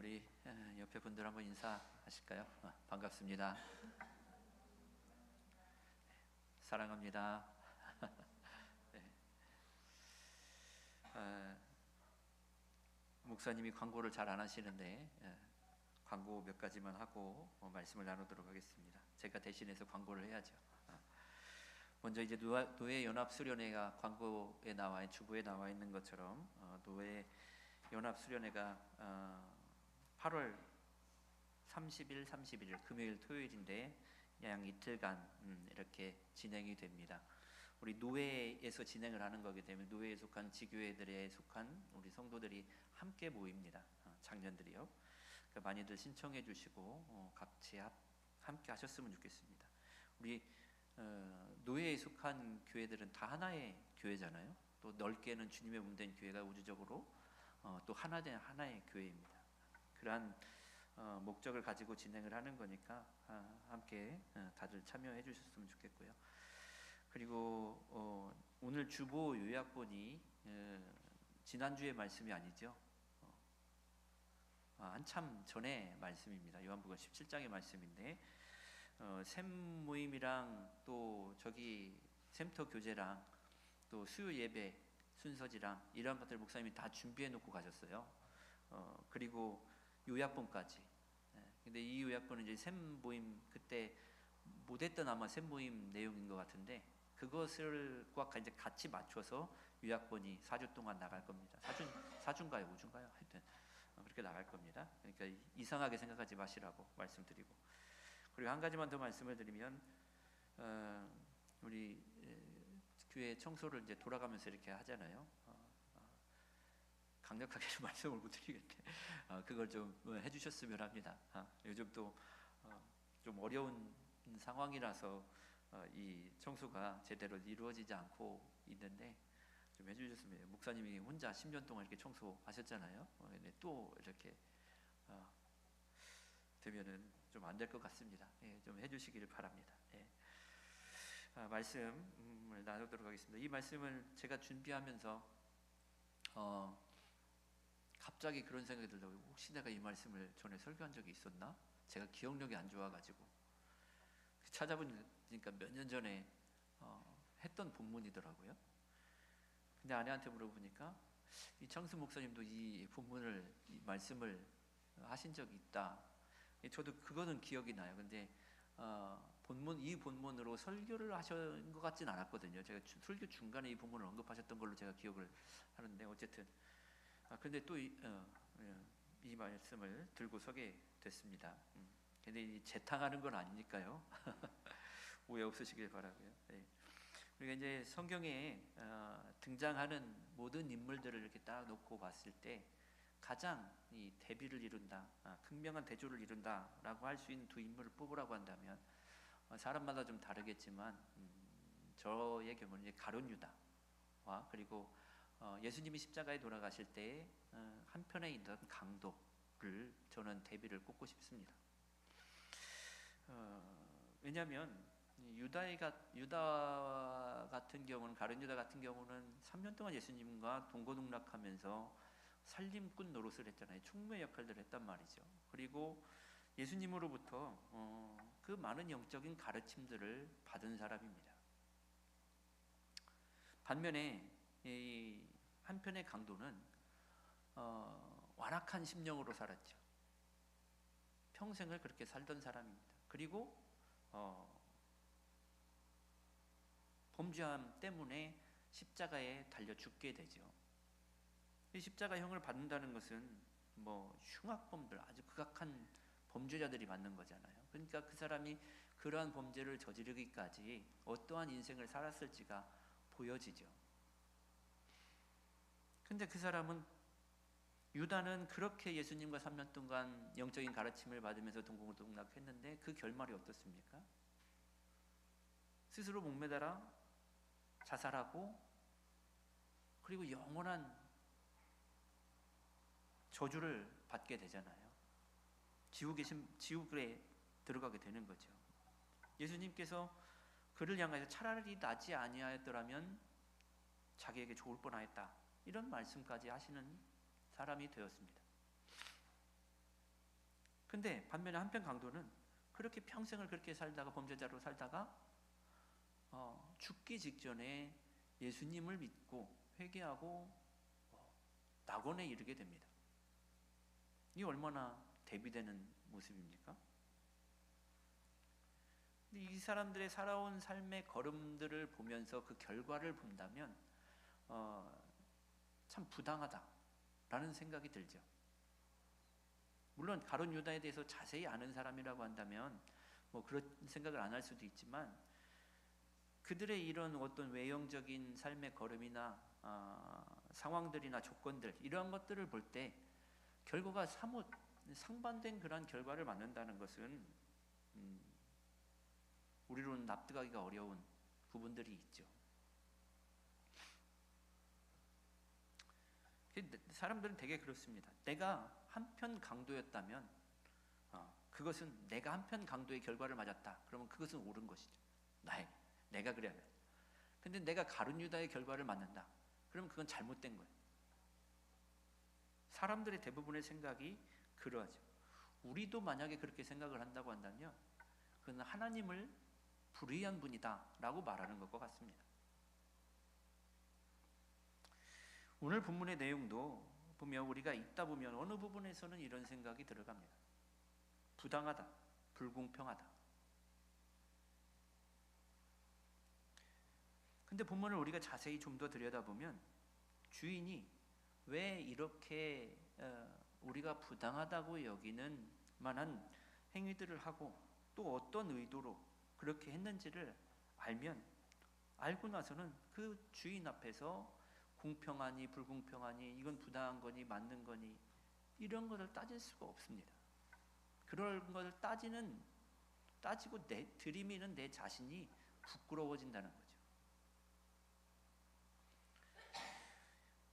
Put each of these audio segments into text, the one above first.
우리 옆에 분들 한번 인사하실까요? 반갑습니다. 사랑합니다. 네. 목사님이 광고를 잘 안 하시는데 광고 몇 가지만 하고 말씀을 나누도록 하겠습니다. 제가 대신해서 광고를 해야죠. 먼저 이제 노예 연합 수련회가 광고에 주부에 나와 있는 것처럼 노예 연합 수련회가 8월 30일, 31일 금요일, 토요일인데 약 이틀간 이렇게 진행이 됩니다. 우리 노예에서 진행을 하는 거기 때문에 노예에 속한 지교회들에 속한 우리 성도들이 함께 모입니다. 장년들이요. 그러니까 많이들 신청해 주시고 같이 함께 하셨으면 좋겠습니다. 우리 노예에 속한 교회들은 다 하나의 교회잖아요. 또 넓게는 주님의 몸된 교회가 우주적으로 또 하나된 하나의 교회입니다. 그러한 목적을 가지고 진행을 하는 거니까 함께 다들 참여해 주셨으면 좋겠고요. 그리고 오늘 주보 요약본이 지난주의 말씀이 아니죠. 한참 전의 말씀입니다. 요한복음 17장의 말씀인데 샘 모임이랑 또 저기 샘터 교제랑 또 수요 예배 순서지랑 이런 것들 목사님이 다 준비해 놓고 가셨어요. 그리고 요약본까지. 근데 이 요약본은 이제 샘 모임 그때 못했던 아마 샘 모임 내용인 것 같은데 그것을과 이제 같이 맞춰서 요약본이 4주 동안 나갈 겁니다. 4주인가요? 5주인가요? 하여튼 그렇게 나갈 겁니다. 그러니까 이상하게 생각하지 마시라고 말씀드리고, 그리고 한 가지만 더 말씀을 드리면 우리 교회 청소를 이제 돌아가면서 이렇게 하잖아요. 강력하게 말씀을 못 드리겠는데 그걸 좀 해주셨으면 합니다. 요즘 또 좀 어려운 상황이라서 이 청소가 제대로 이루어지지 않고 있는데 좀 해주셨으면 해요. 목사님이 혼자 10년 동안 이렇게 청소하셨잖아요. 근데 또 이렇게 되면은 좀 안 될 것 같습니다. 좀 해주시기를 바랍니다. 말씀을 나누도록 하겠습니다. 이 말씀을 제가 준비하면서 갑자기 그런 생각이 들더라고요. 혹시 내가 이 말씀을 전에 설교한 적이 있었나? 제가 기억력이 안 좋아가지고 찾아보니까 몇 년 전에 했던 본문이더라고요. 근데 아내한테 물어보니까 이 창수 목사님도 이 말씀을 하신 적이 있다. 저도 그거는 기억이 나요. 근데 이 본문으로 설교를 하신 것 같진 않았거든요. 제가 설교 중간에 이 본문을 언급하셨던 걸로 제가 기억을 하는데 어쨌든 근데 또 이 말씀을 들고 서게 됐습니다. 근데 이 재탕하는 건 아니니까요. 오해 없으시길 바라고요. 네. 우리가 이제 성경에 등장하는 모든 인물들을 이렇게 딱 놓고 봤을 때 가장 이 대비를 이룬다, 극명한 대조를 이룬다라고 할 수 있는 두 인물을 뽑으라고 한다면 사람마다 좀 다르겠지만 저의 경우는 이제 가룟 유다와 그리고 예수님이 십자가에 돌아가실 때 한편에 있던 강도를 저는 대비를 꼽고 싶습니다. 왜냐하면 유다 같은 경우는 가룟 유다 같은 경우는 3년 동안 예수님과 동고동락하면서 살림꾼 노릇을 했잖아요. 총무의 역할들을 했단 말이죠. 그리고 예수님으로부터 그 많은 영적인 가르침들을 받은 사람입니다. 반면에 이 한편의 강도는 완악한 심령으로 살았죠. 평생을 그렇게 살던 사람입니다. 그리고 범죄함 때문에 십자가에 달려 죽게 되죠. 이 십자가형을 받는다는 것은 흉악범들, 아주 극악한 범죄자들이 받는 거잖아요. 그러니까 그 사람이 그러한 범죄를 저지르기까지 어떠한 인생을 살았을지가 보여지죠. 근데 그 사람은 유다는 그렇게 예수님과 3년 동안 영적인 가르침을 받으면서 동고동락했는데 그 결말이 어떻습니까? 스스로 목매달아 자살하고 그리고 영원한 저주를 받게 되잖아요. 지옥에 들어가게 되는 거죠. 예수님께서 그를 향해서 차라리 나지 아니하였더라면 자기에게 좋을 뻔하였다, 이런 말씀까지 하시는 사람이 되었습니다. 근데 반면에 한편 강도는 그렇게 평생을 그렇게 살다가 범죄자로 살다가 죽기 직전에 예수님을 믿고 회개하고 낙원에 이르게 됩니다. 이 얼마나 대비되는 모습입니까? 이 사람들의 살아온 삶의 걸음들을 보면서 그 결과를 본다면 참 부당하다라는 생각이 들죠. 물론 가룟 유다에 대해서 자세히 아는 사람이라고 한다면 뭐 그런 생각을 안 할 수도 있지만, 그들의 이런 어떤 외형적인 삶의 걸음이나 상황들이나 조건들, 이러한 것들을 볼 때 결과가 사뭇 상반된 그런 결과를 맞는다는 것은 우리로는 납득하기가 어려운 부분들이 있죠. 사람들은 되게 그렇습니다. 내가 한편 강도였다면 그것은 내가 한편 강도의 결과를 맞았다, 그러면 그것은 옳은 것이죠. 내가 그래야 돼. 근데 내가 가룟 유다의 결과를 맞는다, 그러면 그건 잘못된 거예요. 사람들의 대부분의 생각이 그러하죠. 우리도 만약에 그렇게 생각을 한다고 한다면 그건 하나님을 불의한 분이다 라고 말하는 것과 같습니다. 오늘 본문의 내용도 보면 우리가 읽다 보면 어느 부분에서는 이런 생각이 들어갑니다. 부당하다, 불공평하다. 근데 본문을 우리가 자세히 좀 더 들여다보면 주인이 왜 이렇게 우리가 부당하다고 여기는 만한 행위들을 하고 또 어떤 의도로 그렇게 했는지를 알고 나서는 그 주인 앞에서 공평하니 불공평하니, 이건 부당한 거니 맞는 거니, 이런 것을 따질 수가 없습니다. 그런 것을 따지고 들이미는 내 자신이 부끄러워진다는 거죠.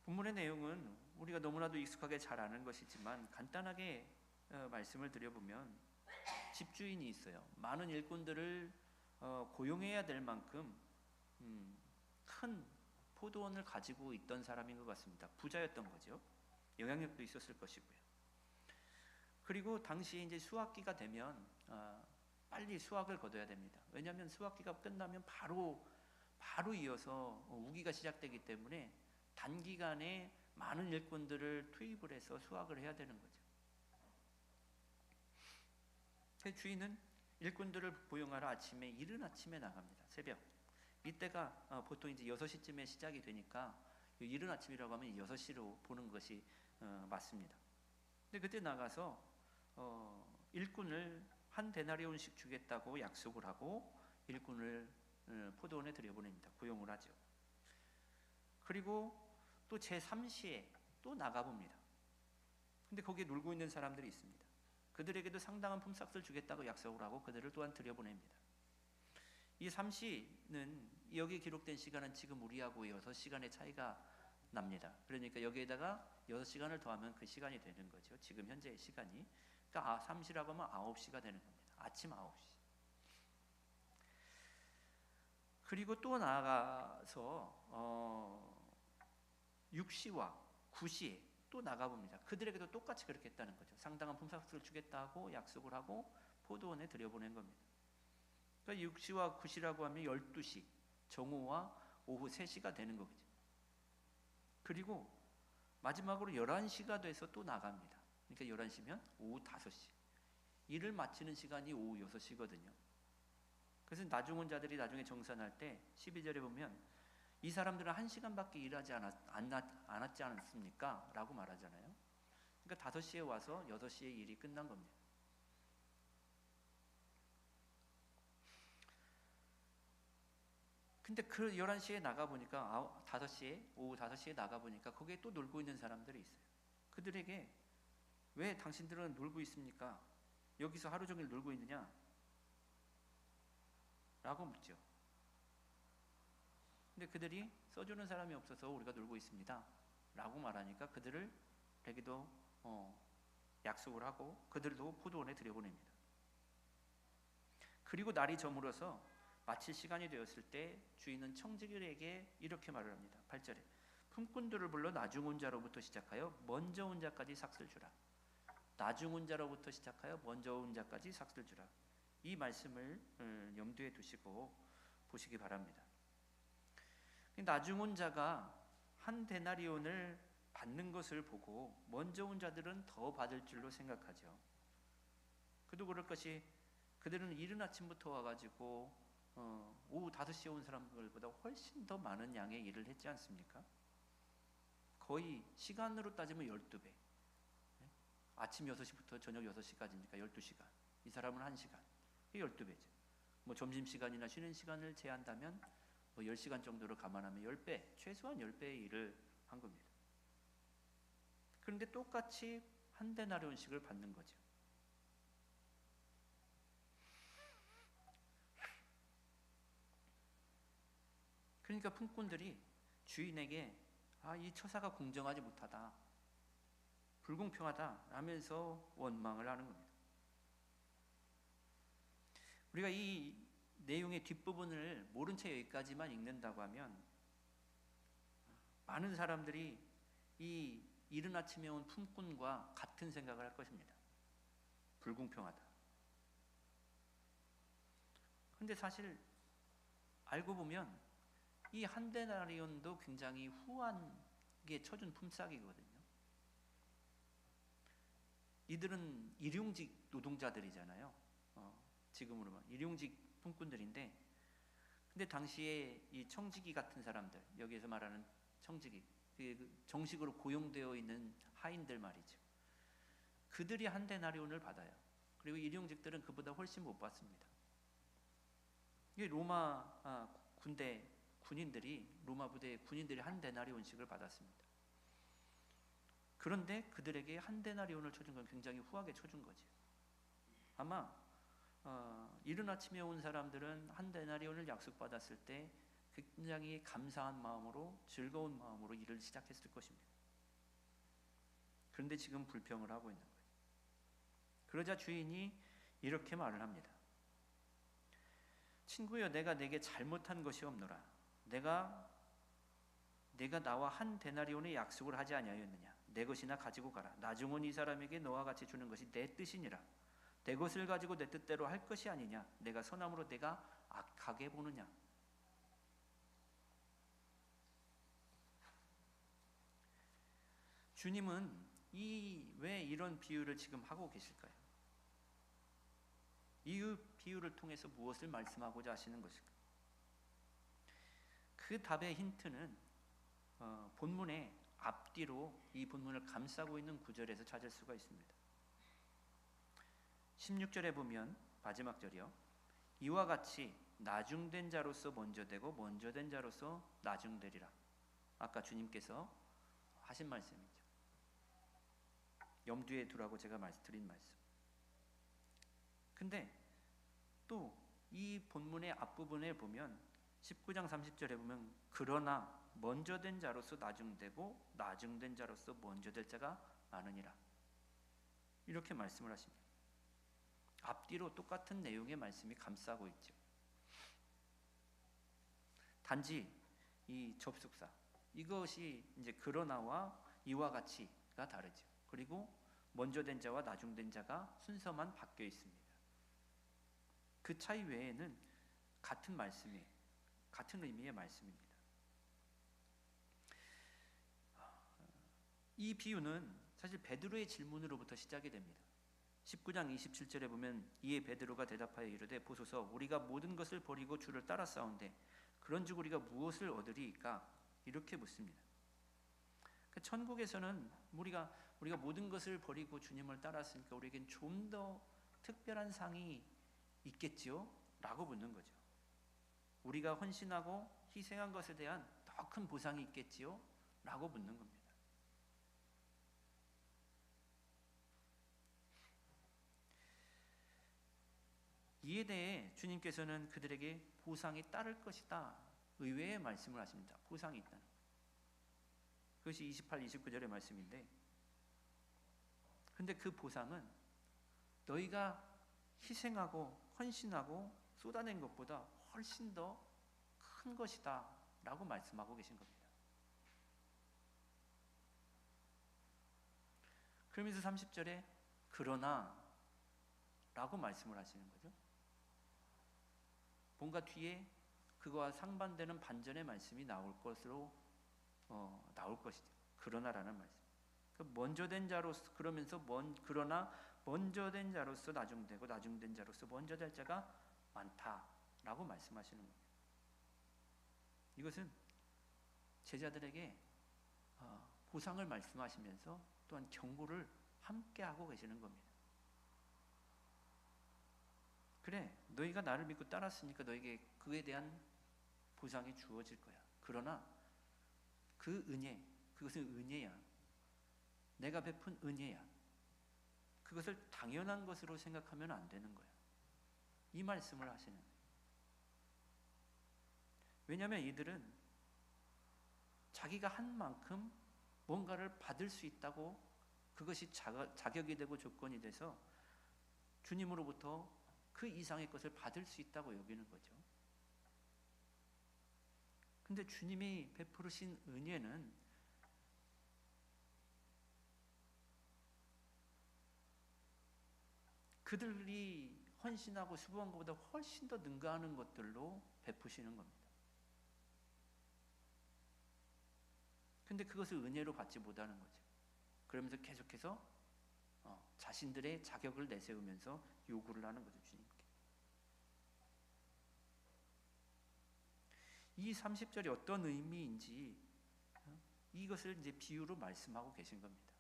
본문의 내용은 우리가 너무나도 익숙하게 잘 아는 것이지만 간단하게 말씀을 드려보면, 집주인이 있어요. 많은 일꾼들을 고용해야 될 만큼 큰 포도원을 가지고 있던 사람인 것 같습니다. 부자였던 거죠. 영향력도 있었을 것이고요. 그리고 당시 이제 수확기가 되면 빨리 수확을 거둬야 됩니다. 왜냐하면 수확기가 끝나면 바로 이어서 우기가 시작되기 때문에 단기간에 많은 일꾼들을 투입을 해서 수확을 해야 되는 거죠. 주인은 일꾼들을 보용하러 이른 아침에 나갑니다. 새벽. 이때가 보통 이제 6시쯤에 시작이 되니까 이른 아침이라고 하면 6시로 보는 것이 맞습니다. 근데 그때 나가서 일꾼을 한 데나리온씩 주겠다고 약속을 하고 일꾼을 포도원에 들여보냅니다. 고용을 하죠. 그리고 또 제3시에 또 나가봅니다. 근데 거기에 놀고 있는 사람들이 있습니다. 그들에게도 상당한 품삯을 주겠다고 약속을 하고 그들을 또한 들여보냅니다. 이 3시는 여기 기록된 시간은 지금 우리하고 6시간의 차이가 납니다. 그러니까 여기에다가 6시간을 더하면 그 시간이 되는 거죠. 지금 현재의 시간이. 그러니까 3시라고 하면 9시가 되는 겁니다. 아침 9시. 그리고 또 나아가서 6시와 9시에 또 나가봅니다. 그들에게도 똑같이 그렇게 했다는 거죠. 상당한 품삯을 주겠다고 약속을 하고 포도원에 들여보낸 겁니다. 그러니까 6시와 9시라고 하면 12시, 정오와 오후 3시가 되는 거죠. 그리고 마지막으로 11시가 돼서 또 나갑니다. 그러니까 11시면 오후 5시. 일을 마치는 시간이 오후 6시거든요. 그래서 나중은 자들이 나중에 정산할 때 12절에 보면 이 사람들은 1시간밖에 일하지 않았지 않습니까? 라고 말하잖아요. 그러니까 5시에 와서 6시에 일이 끝난 겁니다. 근데 그 11시에 나가보니까 오후 5시에 나가보니까 거기에 또 놀고 있는 사람들이 있어요. 그들에게 왜 당신들은 놀고 있습니까? 여기서 하루 종일 놀고 있느냐? 라고 묻죠. 근데 그들이 써주는 사람이 없어서 우리가 놀고 있습니다 라고 말하니까 그들에게도 약속을 하고 그들도 포도원에 들여보냅니다. 그리고 날이 저물어서 마칠 시간이 되었을 때 주인은 청지기에게 이렇게 말을 합니다. 8절에 품꾼들을 불러 나중 온 자로부터 시작하여 먼저 온 자까지 삭슬 주라. 나중 온 자로부터 시작하여 먼저 온 자까지 삭슬 주라. 이 말씀을 염두에 두시고 보시기 바랍니다. 나중 온 자가 한 데나리온을 받는 것을 보고 먼저 온 자들은 더 받을 줄로 생각하죠. 그도 그럴 것이 그들은 이른 아침부터 와가지고 오후 5시에 온 사람들보다 훨씬 더 많은 양의 일을 했지 않습니까? 거의 시간으로 따지면 12배. 아침 6시부터 저녁 6시까지니까 12시간. 이 사람은 1시간. 이게 12배죠. 뭐 점심시간이나 쉬는 시간을 제한다면 뭐 10시간 정도로 감안하면 10배, 최소한 10배의 일을 한 겁니다. 그런데 똑같이 한 데나리온씩을 받는 거죠. 그러니까 품꾼들이 주인에게 이 처사가 공정하지 못하다, 불공평하다 라면서 원망을 하는 겁니다. 우리가 이 내용의 뒷부분을 모른 채 여기까지만 읽는다고 하면 많은 사람들이 이 이른 아침에 온 품꾼과 같은 생각을 할 것입니다. 불공평하다. 그런데 사실 알고 보면 이 한 데나리온도 굉장히 후하게 쳐준 품삯이거든요. 이들은 일용직 노동자들이잖아요. 지금으로 말하면 일용직 품꾼들인데, 근데 당시에 이 청지기 같은 사람들, 여기에서 말하는 청지기, 정식으로 고용되어 있는 하인들 말이죠. 그들이 한 데나리온을 받아요. 그리고 일용직들은 그보다 훨씬 못 받습니다. 이게 로마 군대 군인들이, 로마 부대의 군인들이 한 데나리온씩을 받았습니다. 그런데 그들에게 한 데나리온을 쳐준 건 굉장히 후하게 쳐준 거죠. 아마 이른 아침에 온 사람들은 한 데나리온을 약속받았을 때 굉장히 감사한 마음으로, 즐거운 마음으로 일을 시작했을 것입니다. 그런데 지금 불평을 하고 있는 거예요. 그러자 주인이 이렇게 말을 합니다. 친구여, 내가 내게 잘못한 것이 없노라. 내가 나와 한 데나리온의 약속을 하지 아니하였느냐? 내 것이나 가지고 가라. 나중 온 이 사람에게 너와 같이 주는 것이 내 뜻이니라. 내 것을 가지고 내 뜻대로 할 것이 아니냐? 내가 선함으로 내가 악하게 보느냐? 주님은 왜 이런 비유를 지금 하고 계실까요? 이 비유를 통해서 무엇을 말씀하고자 하시는 것일까요? 그 답의 힌트는 본문의 앞뒤로 이 본문을 감싸고 있는 구절에서 찾을 수가 있습니다. 16절에 보면 마지막 절이요. 이와 같이 나중된 자로서 먼저 되고 먼저 된 자로서 나중되리라. 아까 주님께서 하신 말씀이죠. 염두에 두라고 제가 말씀드린 말씀. 근데 또 이 본문의 앞부분에 보면 19장 30절에 보면 그러나 먼저 된 자로서 나중되고 나중된 자로서 먼저 될 자가 많으니라. 이렇게 말씀을 하십니다. 앞뒤로 똑같은 내용의 말씀이 감싸고 있죠. 단지 이 접속사, 이것이 이제 그러나와 이와 같이가 다르죠. 그리고 먼저 된 자와 나중된 자가 순서만 바뀌어 있습니다. 그 차이 외에는 같은 말씀이, 같은 의미의 말씀입니다. 이 비유는 사실 베드로의 질문으로부터 시작이 됩니다. 19장 27절에 보면 이에 베드로가 대답하여 이르되 보소서 우리가 모든 것을 버리고 주를 따라 싸운데 그런즉 우리가 무엇을 얻으리이까? 이렇게 묻습니다. 천국에서는 우리가 모든 것을 버리고 주님을 따랐으니까 우리에겐 좀 더 특별한 상이 있겠지요? 라고 묻는 거죠. 우리가 헌신하고 희생한 것에 대한 더 큰 보상이 있겠지요? 라고 묻는 겁니다. 이에 대해 주님께서는 그들에게 보상이 따를 것이다, 의외의 말씀을 하십니다. 보상이 있다는, 그것이 28, 29절의 말씀인데, 근데 그 보상은 너희가 희생하고 헌신하고 쏟아낸 것보다 훨씬 더 큰 것이다 라고 말씀하고 계신 겁니다. 그러면서 30절에 그러나 라고 말씀을 하시는 거죠. 뭔가 뒤에 그거와 상반되는 반전의 말씀이 나올 것으로 나올 것이죠. 그러나라는 말씀. 먼저 된 자로서, 그러면서 그러나 먼저 된 자로서 나중되고 나중된 자로서 먼저 될 자가 많다라고 말씀하시는 겁니다. 이것은 제자들에게 보상을 말씀하시면서 또한 경고를 함께 하고 계시는 겁니다. 그래, 너희가 나를 믿고 따랐으니까 너에게 그에 대한 보상이 주어질 거야. 그러나 그 은혜, 그것은 은혜야. 내가 베푼 은혜야. 그것을 당연한 것으로 생각하면 안 되는 거야. 이 말씀을 하시는 거예요. 왜냐하면 이들은 자기가 한 만큼 뭔가를 받을 수 있다고, 그것이 자격이 되고 조건이 돼서 주님으로부터 그 이상의 것을 받을 수 있다고 여기는 거죠. 근데 주님이 베푸르신 은혜는 그들이 헌신하고 수고한 것보다 훨씬 더 능가하는 것들로 베푸시는 겁니다. 근데 그것을 은혜로 받지 못하는 거죠. 그러면서 계속해서 자신들의 자격을 내세우면서 요구를 하는 거죠, 주님께. 이 30절이 어떤 의미인지 이것을 이제 비유로 말씀하고 계신 겁니다.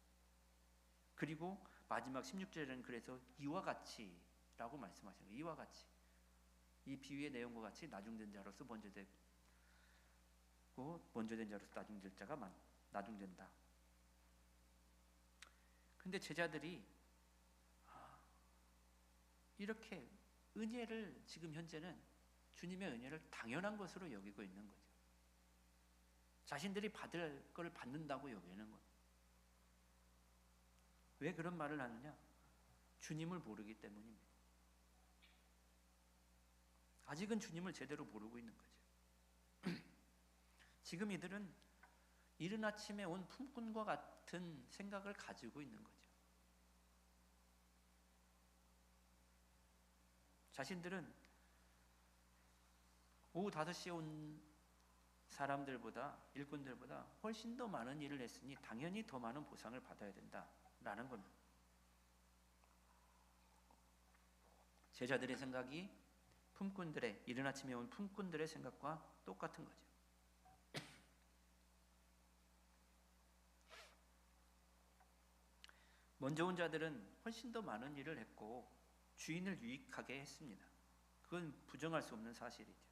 그리고 마지막 16절에는 그래서 이와 같이 라고 말씀하시는 거예요. 이와 같이. 이 비유의 내용과 같이 나중된 자로서 먼저 되고 먼저 된 자로서 나중될 자가 나중된다. 근데 제자들이 이렇게 은혜를 지금 현재는 주님의 은혜를 당연한 것으로 여기고 있는 거죠. 자신들이 받을 걸 받는다고 여기는 거예요. 왜 그런 말을 하느냐? 주님을 모르기 때문입니다. 아직은 주님을 제대로 모르고 있는 거죠. 지금 이들은 이른 아침에 온 품꾼과 같은 생각을 가지고 있는 거죠. 자신들은 오후 5시에 온 사람들보다, 일꾼들보다 훨씬 더 많은 일을 했으니 당연히 더 많은 보상을 받아야 된다라는 겁니다. 제자들의 생각이 이른 아침에 온 품꾼들의 생각과 똑같은 거죠. 먼저 온 자들은 훨씬 더 많은 일을 했고 주인을 유익하게 했습니다. 그건 부정할 수 없는 사실이죠.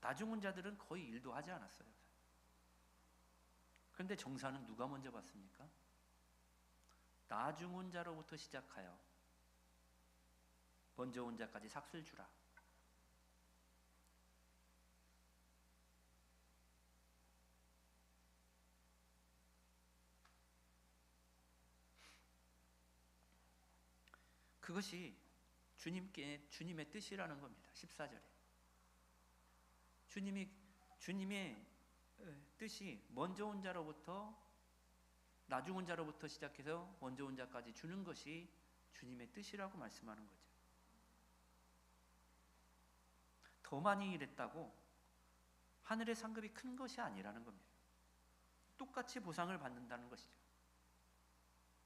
나중 온 자들은 거의 일도 하지 않았어요. 그런데 정사는 누가 먼저 받습니까? 나중 온 자로부터 시작하여 먼저 온 자까지 삭슬 주라. 그것이 주님의 뜻이라는 겁니다. 14절에. 주님의 뜻이 먼저 온 자로부터 나중 온 자로부터 시작해서 먼저 온 자까지 주는 것이 주님의 뜻이라고 말씀하는 거죠. 더 많이 일했다고 하늘의 상급이 큰 것이 아니라는 겁니다. 똑같이 보상을 받는다는 것이죠.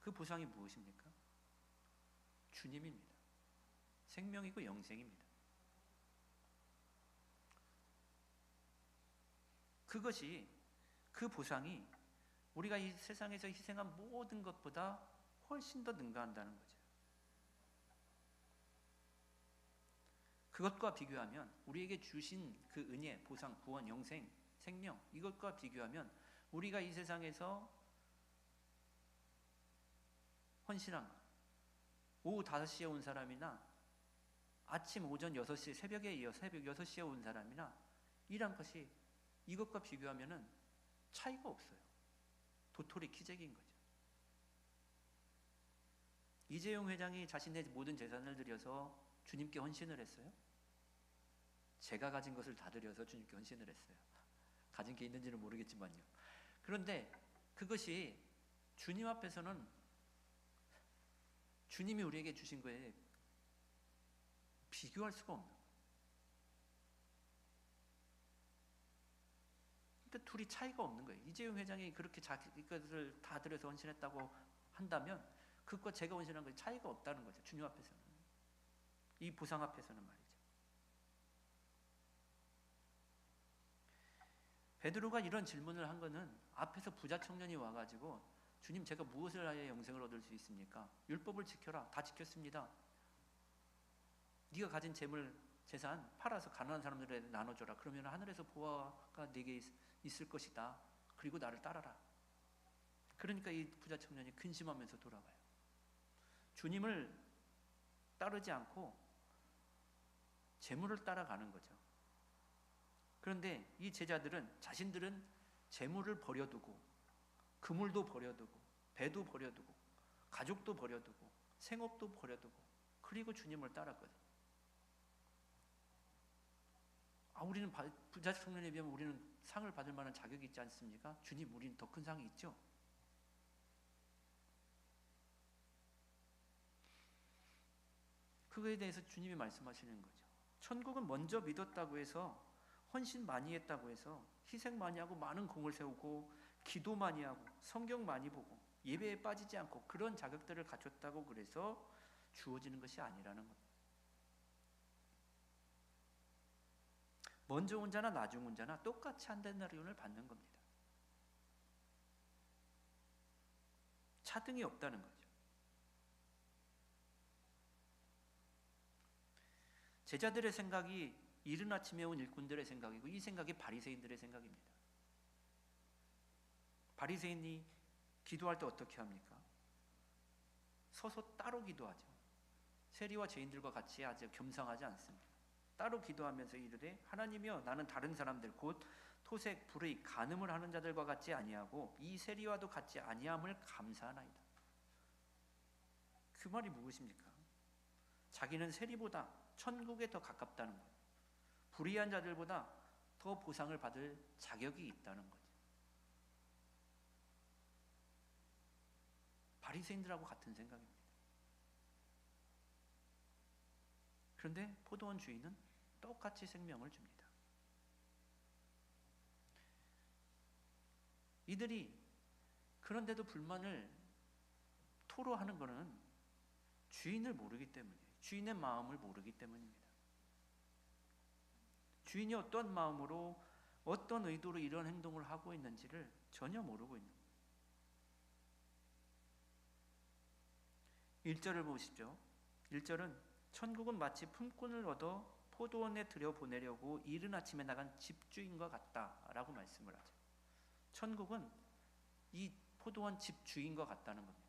그 보상이 무엇입니까? 주님입니다. 생명이고 영생입니다. 그 보상이 우리가 이 세상에서 희생한 모든 것보다 훨씬 더 능가한다는 거죠. 그것과 비교하면 우리에게 주신 그 은혜, 보상, 구원, 영생, 생명, 이것과 비교하면 우리가 이 세상에서 헌신한 것, 오후 5시에 온 사람이나 아침 오전 6시, 새벽에 이어 새벽 6시에 온 사람이나 일한 것이 이것과 비교하면 차이가 없어요. 도토리 키재기인 거죠. 이재용 회장이 자신의 모든 재산을 들여서 주님께 헌신을 했어요? 제가 가진 것을 다 들여서 주님께 헌신을 했어요. 가진 게 있는지는 모르겠지만요. 그런데 그것이 주님 앞에서는 주님이 우리에게 주신 거에 비교할 수가 없는 거예요. 근데 둘이 차이가 없는 거예요. 이재용 회장이 그렇게 자기 것을 다 들여서 헌신했다고 한다면 그것과 제가 헌신한 것이 차이가 없다는 거죠. 주님 앞에서는. 이 보상 앞에서는 말이죠. 베드로가 이런 질문을 한 거는 앞에서 부자 청년이 와가지고 주님, 제가 무엇을 하여 영생을 얻을 수 있습니까? 율법을 지켜라. 다 지켰습니다. 네가 가진 재물, 재산 팔아서 가난한 사람들에게 나눠줘라. 그러면 하늘에서 보화가 네게 있을 것이다. 그리고 나를 따라라. 그러니까 이 부자 청년이 근심하면서 돌아가요. 주님을 따르지 않고 재물을 따라가는 거죠. 그런데 이 제자들은 자신들은 재물을 버려두고 그물도 버려두고 배도 버려두고 가족도 버려두고 생업도 버려두고 그리고 주님을 따랐거든요. 우리는 부자 청년에 비하면 우리는 상을 받을 만한 자격이 있지 않습니까? 주님, 우리는 더 큰 상이 있죠. 그거에 대해서 주님이 말씀하시는 거죠. 천국은 먼저 믿었다고 해서 헌신 많이 했다고 해서 희생 많이 하고 많은 공을 세우고 기도 많이 하고 성경 많이 보고 예배에 빠지지 않고 그런 자격들을 갖췄다고 그래서 주어지는 것이 아니라는 겁니다. 먼저 온 자나 나중 온 자나 똑같이 한 데나리온을 받는 겁니다. 차등이 없다는 거죠. 제자들의 생각이 이른 아침에 온 일꾼들의 생각이고 이 생각이 바리새인들의 생각입니다. 바리새인이 기도할 때 어떻게 합니까? 서서 따로 기도하죠. 세리와 죄인들과 같이 아주 겸상하지 않습니다. 따로 기도하면서 이르되 하나님이여, 나는 다른 사람들 곧 토색, 불의, 간음을 하는 자들과 같지 아니하고 이 세리와도 같지 아니함을 감사하나이다. 그 말이 무엇입니까? 자기는 세리보다 천국에 더 가깝다는 거예요. 불의한 자들보다 더 보상을 받을 자격이 있다는 거죠. 바리새인들하고 같은 생각입니다. 그런데 포도원 주인은 똑같이 생명을 줍니다. 이들이 그런데도 불만을 토로하는 것은 주인을 모르기 때문이에요. 주인의 마음을 모르기 때문입니다. 주인이 어떤 마음으로 어떤 의도로 이런 행동을 하고 있는지를 전혀 모르고 있는 거예요. 1절을 보십시오. 1절은 천국은 마치 품꾼을 얻어 포도원에 들여보내려고 이른 아침에 나간 집주인과 같다라고 말씀을 하죠. 천국은 이 포도원 집주인과 같다는 겁니다.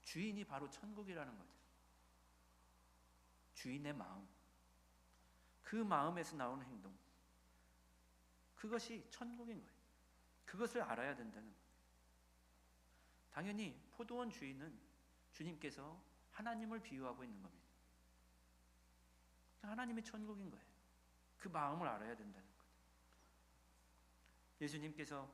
주인이 바로 천국이라는 거죠. 주인의 마음, 그 마음에서 나오는 행동, 그것이 천국인 거예요. 그것을 알아야 된다는 거예요. 당연히 포도원 주인은 주님께서 하나님을 비유하고 있는 겁니다. 하나님이 천국인 거예요. 그 마음을 알아야 된다는 거죠. 예수님께서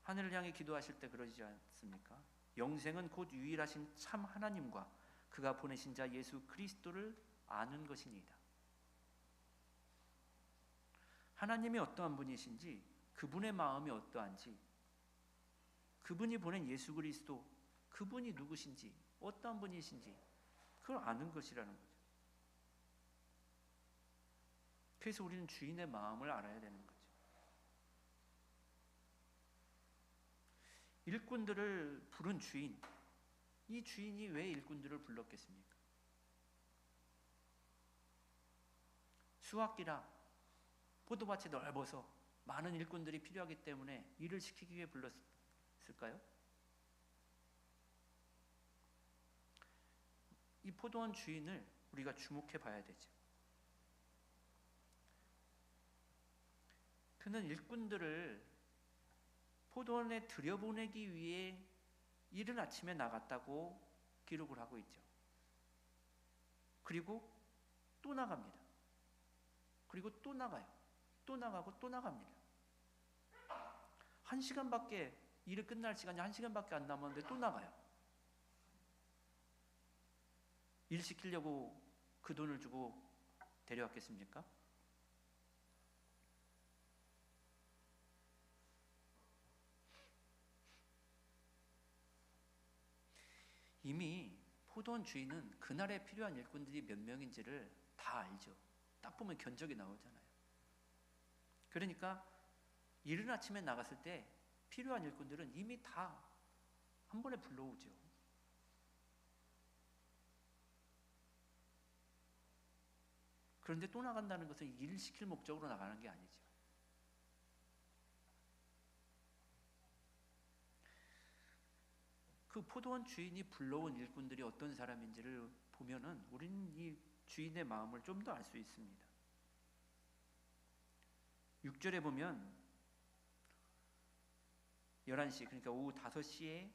하늘을 향해 기도하실 때 그러지 않습니까? 영생은 곧 유일하신 참 하나님과 그가 보내신 자 예수 그리스도를 아는 것이니이다. 하나님이 어떠한 분이신지, 그분의 마음이 어떠한지, 그분이 보낸 예수 그리스도, 그분이 누구신지, 어떠한 분이신지 그걸 아는 것이라는 거죠. 그래서 우리는 주인의 마음을 알아야 되는 거죠. 일꾼들을 부른 주인, 이 주인이 왜 일꾼들을 불렀겠습니까? 수확기라 포도밭이 넓어서 많은 일꾼들이 필요하기 때문에 일을 시키기 위해 불렀을까요? 이 포도원 주인을 우리가 주목해 봐야 되죠. 그는 일꾼들을 포도원에 들여보내기 위해 이른 아침에 나갔다고 기록을 하고 있죠. 그리고 또 나갑니다. 그리고 또 나가요. 또 나가고 또 나갑니다. 1시간밖에 일이 끝날 시간이 1시간밖에 안 남았는데 또 나가요. 일 시키려고 그 돈을 주고 데려왔겠습니까? 이미 포도원 주인은 그날에 필요한 일꾼들이 몇 명인지를 다 알죠. 딱 보면 견적이 나오잖아요. 그러니까 이른 아침에 나갔을 때 필요한 일꾼들은 이미 다 한 번에 불러오죠. 그런데 또 나간다는 것은 일을 시킬 목적으로 나가는 게 아니죠. 그 포도원 주인이 불러온 일꾼들이 어떤 사람인지를 보면은 우리는 이 주인의 마음을 좀 더 알 수 있습니다. 6절에 보면 11시, 그러니까 오후 5시에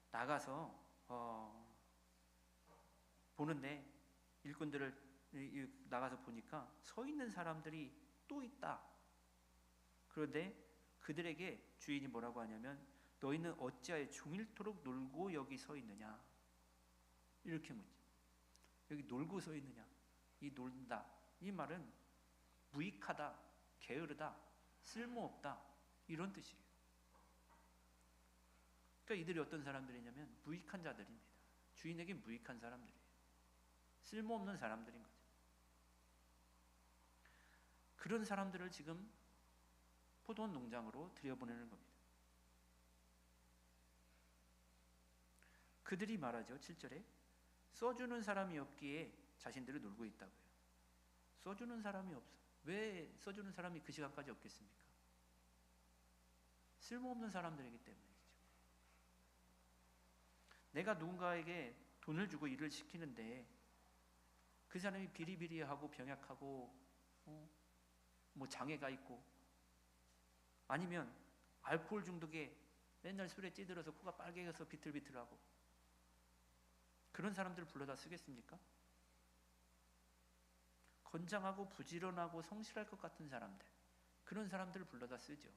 나가서 보는데 일꾼들을 나가서 보니까 서 있는 사람들이 또 있다. 그런데 그들에게 주인이 뭐라고 하냐면 너희는 어찌하여 종일토록 놀고 여기 서 있느냐, 이렇게 묻죠. 여기 놀고 서 있느냐, 이 놀다, 이 말은 무익하다, 게으르다, 쓸모없다, 이런 뜻이에요. 그러니까 이들이 어떤 사람들이냐면 무익한 자들입니다. 주인에게 무익한 사람들이에요. 쓸모없는 사람들인 거죠. 그런 사람들을 지금 포도원 농장으로 들여보내는 겁니다. 그들이 말하죠. 7절에 써주는 사람이 없기에 자신들을 놀고 있다고요. 써주는 사람이 없어. 왜 써주는 사람이 그 시간까지 없겠습니까? 쓸모없는 사람들이기 때문이죠. 내가 누군가에게 돈을 주고 일을 시키는데 그 사람이 비리비리하고 병약하고 뭐 장애가 있고 아니면 알코올 중독에 맨날 술에 찌들어서 코가 빨개져서 비틀비틀하고 그런 사람들을 불러다 쓰겠습니까? 건장하고 부지런하고 성실할 것 같은 사람들, 그런 사람들을 불러다 쓰죠.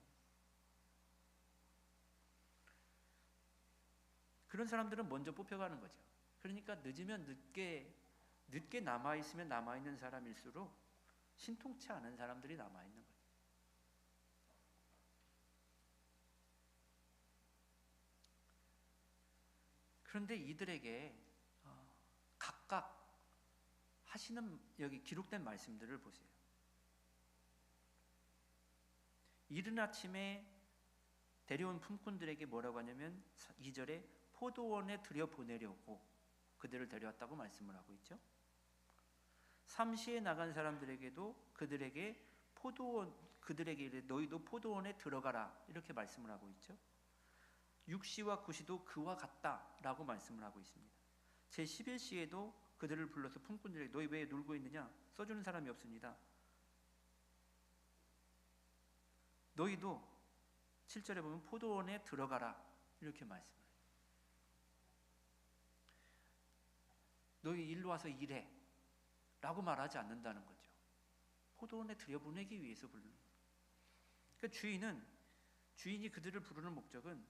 그런 사람들은 먼저 뽑혀가는 거죠. 그러니까 늦으면 늦게 남아있으면 남아있는 사람일수록 신통치 않은 사람들이 남아있는 거죠. 그런데 이들에게 각각 하시는 여기 기록된 말씀들을 보세요. 이른 아침에 데려온 품꾼들에게 뭐라고 하냐면 2절에 포도원에 들여보내려고 그들을 데려왔다고 말씀을 하고 있죠. 3시에 나간 사람들에게도 그들에게 너희도 포도원에 들어가라, 이렇게 말씀을 하고 있죠. 6시와 9시도 그와 같다라고 말씀을 하고 있습니다. 제 11시에도 그들을 불러서 품꾼들에게 너희 왜 놀고 있느냐, 써주는 사람이 없습니다. 너희도 7절에 보면 포도원에 들어가라, 이렇게 말씀해요. 너희 일로 와서 일해 라고 말하지 않는다는 거죠. 포도원에 들여보내기 위해서 부르는 거예요. 그러니까 주인이 그들을 부르는 목적은,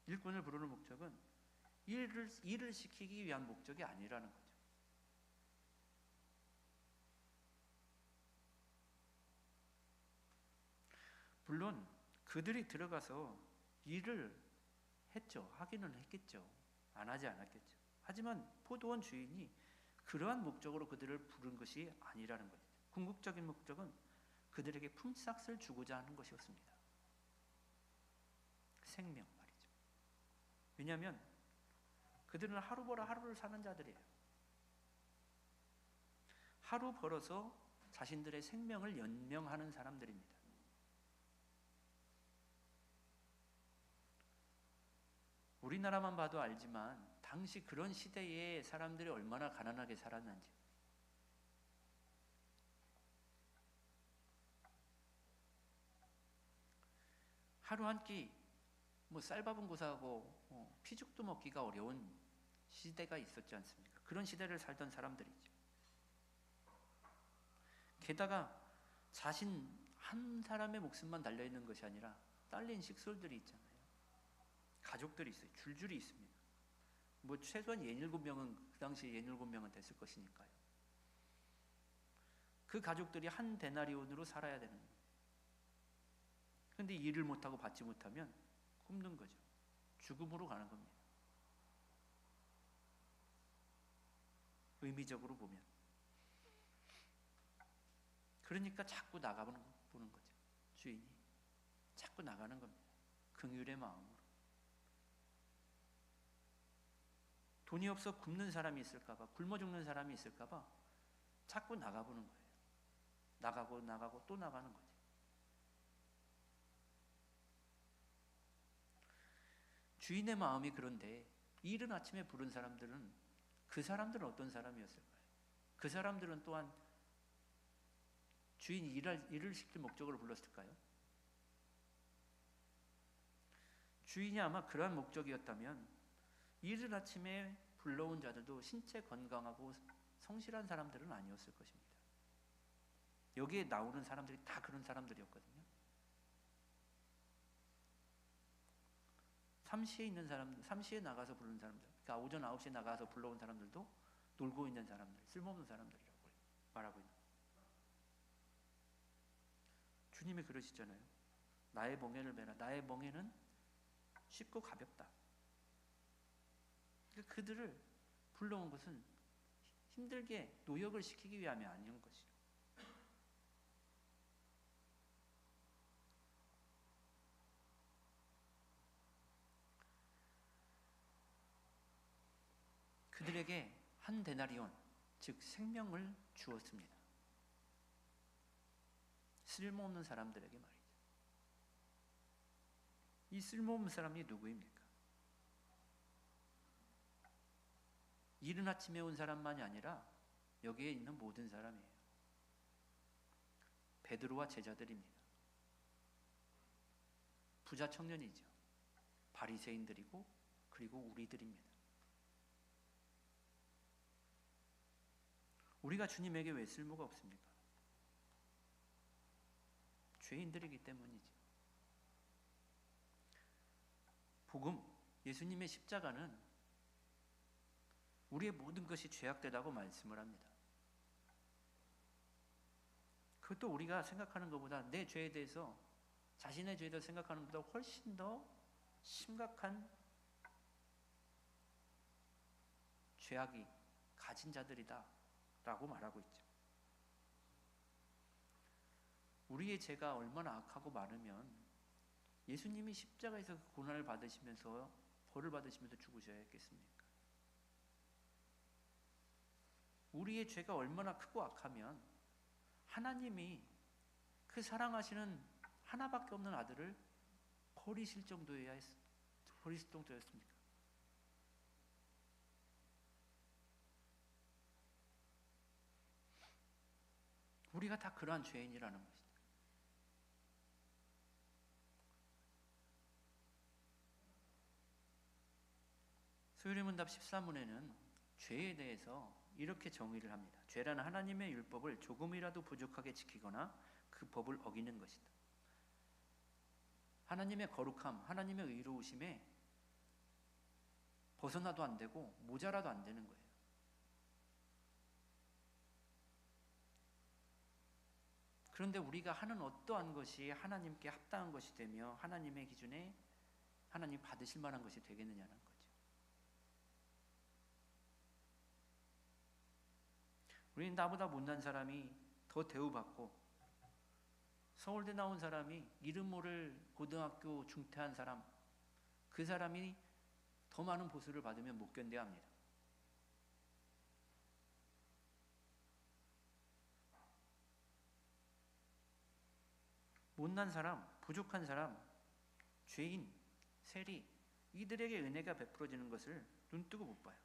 일꾼을 부르는 목적은 일을 시키기 위한 목적이 아니라는 거죠. 물론 그들이 들어가서 일을 했죠. 하기는 했겠죠. 안 하지 않았겠죠. 하지만 포도원 주인이 그러한 목적으로 그들을 부른 것이 아니라는 거죠. 궁극적인 목적은 그들에게 품삯을 주고자 하는 것이었습니다. 생명 말이죠. 왜냐하면 그들은 하루 벌어 하루를 사는 자들이에요. 하루 벌어서 자신들의 생명을 연명하는 사람들입니다. 우리나라만 봐도 알지만 당시 그런 시대에 사람들이 얼마나 가난하게 살았는지. 하루 한 끼 쌀밥은 고사하고 피죽도 먹기가 어려운 시대가 있었지 않습니까? 그런 시대를 살던 사람들이죠. 게다가 자신 한 사람의 목숨만 달려있는 것이 아니라 딸린 식솔들이 있잖아요. 가족들이 있어요. 줄줄이 있습니다. 뭐 최소한 17명은 그 당시에 17명은 됐을 것이니까요. 그 가족들이 한 데나리온으로 살아야 되는 거예요. 그런데 일을 못하고 받지 못하면 굶는 거죠. 죽음으로 가는 겁니다. 의미적으로 보면. 그러니까 자꾸 나가보는 보는 거죠. 주인이 자꾸 나가는 겁니다. 긍휼의 마음으로. 돈이 없어 굶는 사람이 있을까봐, 굶어 죽는 사람이 있을까봐 자꾸 나가보는 거예요. 나가고 또 나가는 거죠. 주인의 마음이 그런데 이른 아침에 부른 사람들은 그 사람들은 어떤 사람이었을까요? 그 사람들은 또한 주인이 일을 시킬 목적으로 불렀을까요? 주인이 아마 그러한 목적이었다면 이른 아침에 불러온 자들도 신체 건강하고 성실한 사람들은 아니었을 것입니다. 여기에 나오는 사람들이 다 그런 사람들이었거든요. 삼시에 있는 사람들, 삼시에 나가서 부르는 사람들, 그러니까 오전 9시에 나가서 불러온 사람들도 놀고 있는 사람들, 쓸모없는 사람들이라고 말하고 있는. 주님이 그러시잖아요. 나의 멍에를 메라. 나의 멍에는 쉽고 가볍다. 그러니까 그들을 불러온 것은 힘들게 노역을 시키기 위함이 아닌 것이죠. 그들에게 한 데나리온, 즉 생명을 주었습니다. 쓸모없는 사람들에게 말이죠. 이 쓸모없는 사람이 누구입니까? 이른 아침에 온 사람만이 아니라 여기에 있는 모든 사람이에요. 베드로와 제자들입니다. 부자 청년이죠. 바리새인들이고 그리고 우리들입니다. 우리가 주님에게 왜 쓸모가 없습니까? 죄인들이기 때문이죠. 복음, 예수님의 십자가는 우리의 모든 것이 죄악되다고 말씀을 합니다. 그것도 우리가 생각하는 것보다 내 죄에 대해서, 자신의 죄에 대해서 생각하는 것보다 훨씬 더 심각한 죄악이 가진 자들이다 라고 말하고 있죠. 우리의 죄가 얼마나 악하고 많으면 예수님이 십자가에서 그 고난을 받으시면서 벌을 받으시면서 죽으셔야 했겠습니까? 우리의 죄가 얼마나 크고 악하면 하나님이 그 사랑하시는 하나밖에 없는 아들을 버리실 정도였습니까? 우리가 다 그러한 죄인이라는 것이죠. 수요일 문답 13문에는 죄에 대해서 이렇게 정의를 합니다. 죄란 하나님의 율법을 조금이라도 부족하게 지키거나 그 법을 어기는 것이다. 하나님의 거룩함, 하나님의 의로우심에 벗어나도 안 되고 모자라도 안 되는 거예요. 그런데 우리가 하는 어떠한 것이 하나님께 합당한 것이 되며 하나님의 기준에 하나님 받으실 만한 것이 되겠느냐는 거죠. 우리는 나보다 못난 사람이 더 대우받고, 서울대 나온 사람이 이름 모를 고등학교 중퇴한 사람, 그 사람이 더 많은 보수를 받으면 못 견뎌야 합니다. 못난 사람, 부족한 사람, 죄인, 세리, 이들에게 은혜가 베풀어지는 것을 눈뜨고 못 봐요.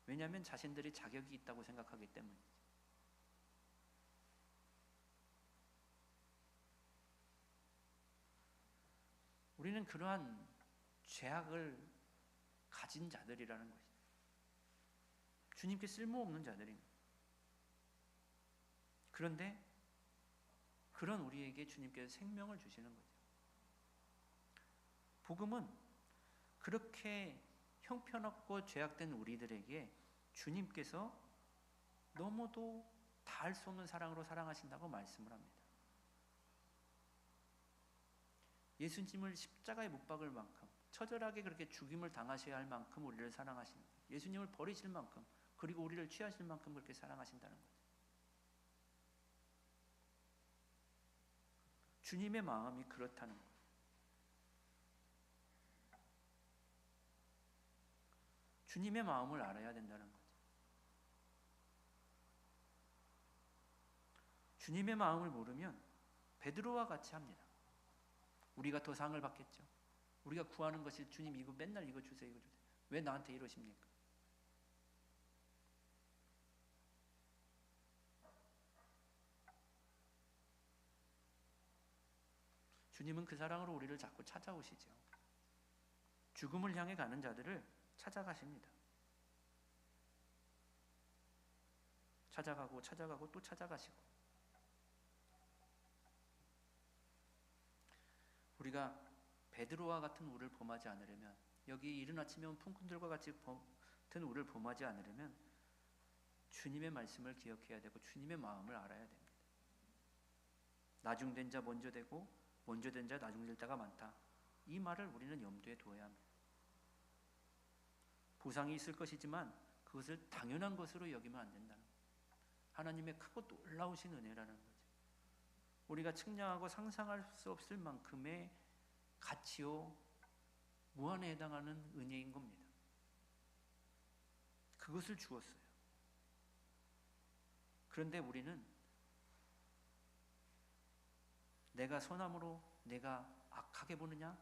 왜냐하면 자신들이 자격이 있다고 생각하기 때문이죠. 우리는 그러한 죄악을 가진 자들이라는 것이죠. 주님께 쓸모없는 자들입니다. 그런데 그런 우리에게 주님께서 생명을 주시는 거죠. 복음은 그렇게 형편없고 죄악된 우리들에게 주님께서 너무도 다할 수 없는 사랑으로 사랑하신다고 말씀을 합니다. 예수님을 십자가에 못 박을 만큼, 처절하게 그렇게 죽임을 당하셔야 할 만큼 우리를 사랑하시는 거예요. 예수님을 버리실 만큼, 그리고 우리를 취하실 만큼 그렇게 사랑하신다는 거죠. 주님의 마음이 그렇다는 거예요. 주님의 마음을 알아야 된다는 거죠. 주님의 마음을 모르면 베드로와 같이 합니다. 우리가 더 상을 받겠죠. 우리가 구하는 것이 주님 이거 맨날 이거 주세요, 이거 주세요. 왜 나한테 이러십니까? 주님은 그 사랑으로 우리를 자꾸 찾아오시죠. 죽음을 향해 가는 자들을 찾아가십니다. 찾아가고 찾아가고 또 찾아가시고. 우리가 베드로와 같은 우를 범하지 않으려면, 여기 이른 아침에 온 품꾼들과 같은 우를 범하지 않으려면 주님의 말씀을 기억해야 되고 주님의 마음을 알아야 됩니다. 나중된 자 먼저 되고 먼저 된 자 나중될 때가 많다. 이 말을 우리는 염두에 두어야 합니다. 보상이 있을 것이지만 그것을 당연한 것으로 여기면 안 된다는 거예요. 하나님의 크고 놀라우신 은혜라는 거죠. 우리가 측량하고 상상할 수 없을 만큼의 가치요 무한에 해당하는 은혜인 겁니다. 그것을 주었어요. 그런데 우리는 내가 선함으로 내가 악하게 보느냐?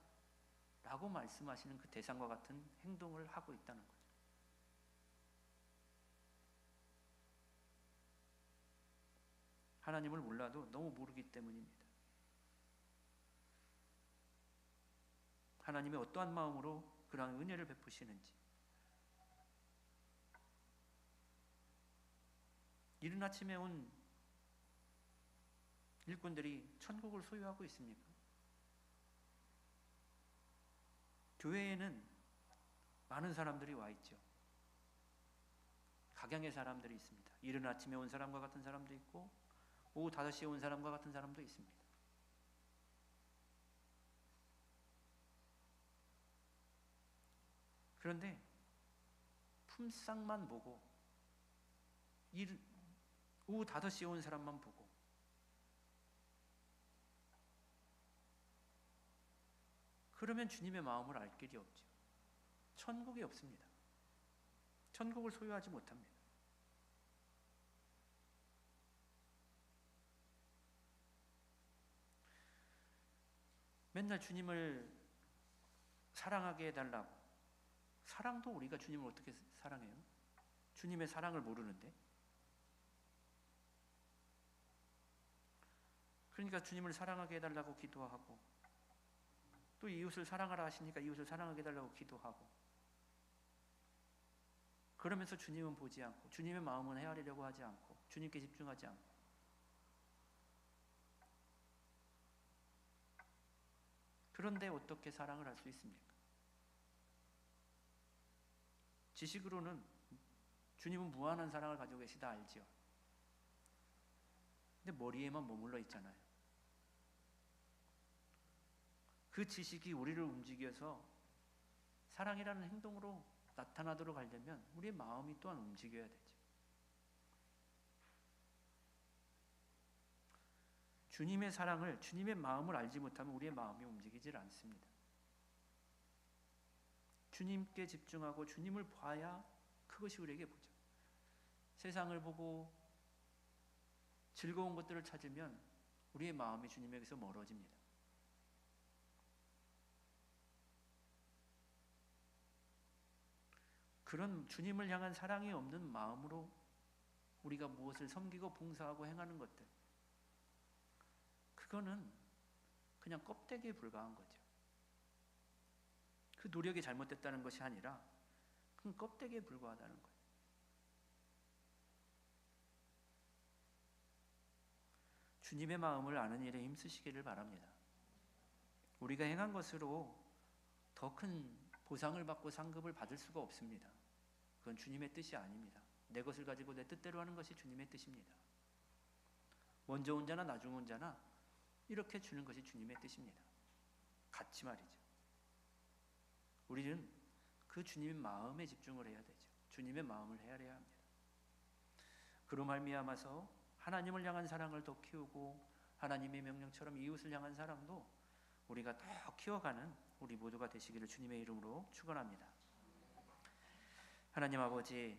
라고 말씀하시는 그 대상과 같은 행동을 하고 있다는 거죠. 하나님을 몰라도 너무 모르기 때문입니다. 하나님이 어떠한 마음으로 그러한 은혜를 베푸시는지, 이른 아침에 온 일꾼들이 천국을 소유하고 있습니까? 교회에는 많은 사람들이 와 있죠. 각양의 사람들이 있습니다. 이른 아침에 온 사람과 같은 사람도 있고 오후 5시에 온 사람과 같은 사람도 있습니다. 그런데 품삯만 보고 오후 5시에 온 사람만 보고 그러면 주님의 마음을 알 길이 없죠. 천국이 없습니다. 천국을 소유하지 못합니다. 맨날 주님을 사랑하게 해달라고. 사랑도 우리가 주님을 어떻게 사랑해요? 주님의 사랑을 모르는데. 그러니까 주님을 사랑하게 해달라고 기도하고, 또 이웃을 사랑하라 하시니까 이웃을 사랑하게 해달라고 기도하고, 그러면서 주님은 보지 않고 주님의 마음은 헤아리려고 하지 않고 주님께 집중하지 않고, 그런데 어떻게 사랑을 할 수 있습니까? 지식으로는 주님은 무한한 사랑을 가지고 계시다 알지요. 근데 머리에만 머물러 있잖아요. 그 지식이 우리를 움직여서 사랑이라는 행동으로 나타나도록 하려면 우리의 마음이 또한 움직여야 되죠. 주님의 사랑을, 주님의 마음을 알지 못하면 우리의 마음이 움직이질 않습니다. 주님께 집중하고 주님을 봐야 그것이 우리에게 보죠. 세상을 보고 즐거운 것들을 찾으면 우리의 마음이 주님에게서 멀어집니다. 그런 주님을 향한 사랑이 없는 마음으로 우리가 무엇을 섬기고 봉사하고 행하는 것들, 그거는 그냥 껍데기에 불과한 거죠. 그 노력이 잘못됐다는 것이 아니라 그건 껍데기에 불과하다는 거예요. 주님의 마음을 아는 일에 힘쓰시기를 바랍니다. 우리가 행한 것으로 더 큰 보상을 받고 상급을 받을 수가 없습니다. 그건 주님의 뜻이 아닙니다. 내 것을 가지고 내 뜻대로 하는 것이 주님의 뜻입니다. 먼저 온 자나 나중 온 자나 이렇게 주는 것이 주님의 뜻입니다. 같이 말이죠. 우리는 그 주님의 마음에 집중을 해야 되죠. 주님의 마음을 헤아려야 합니다. 그로 말미암아서 하나님을 향한 사랑을 더 키우고 하나님의 명령처럼 이웃을 향한 사랑도 우리가 더 키워가는 우리 모두가 되시기를 주님의 이름으로 축원합니다. 하나님 아버지,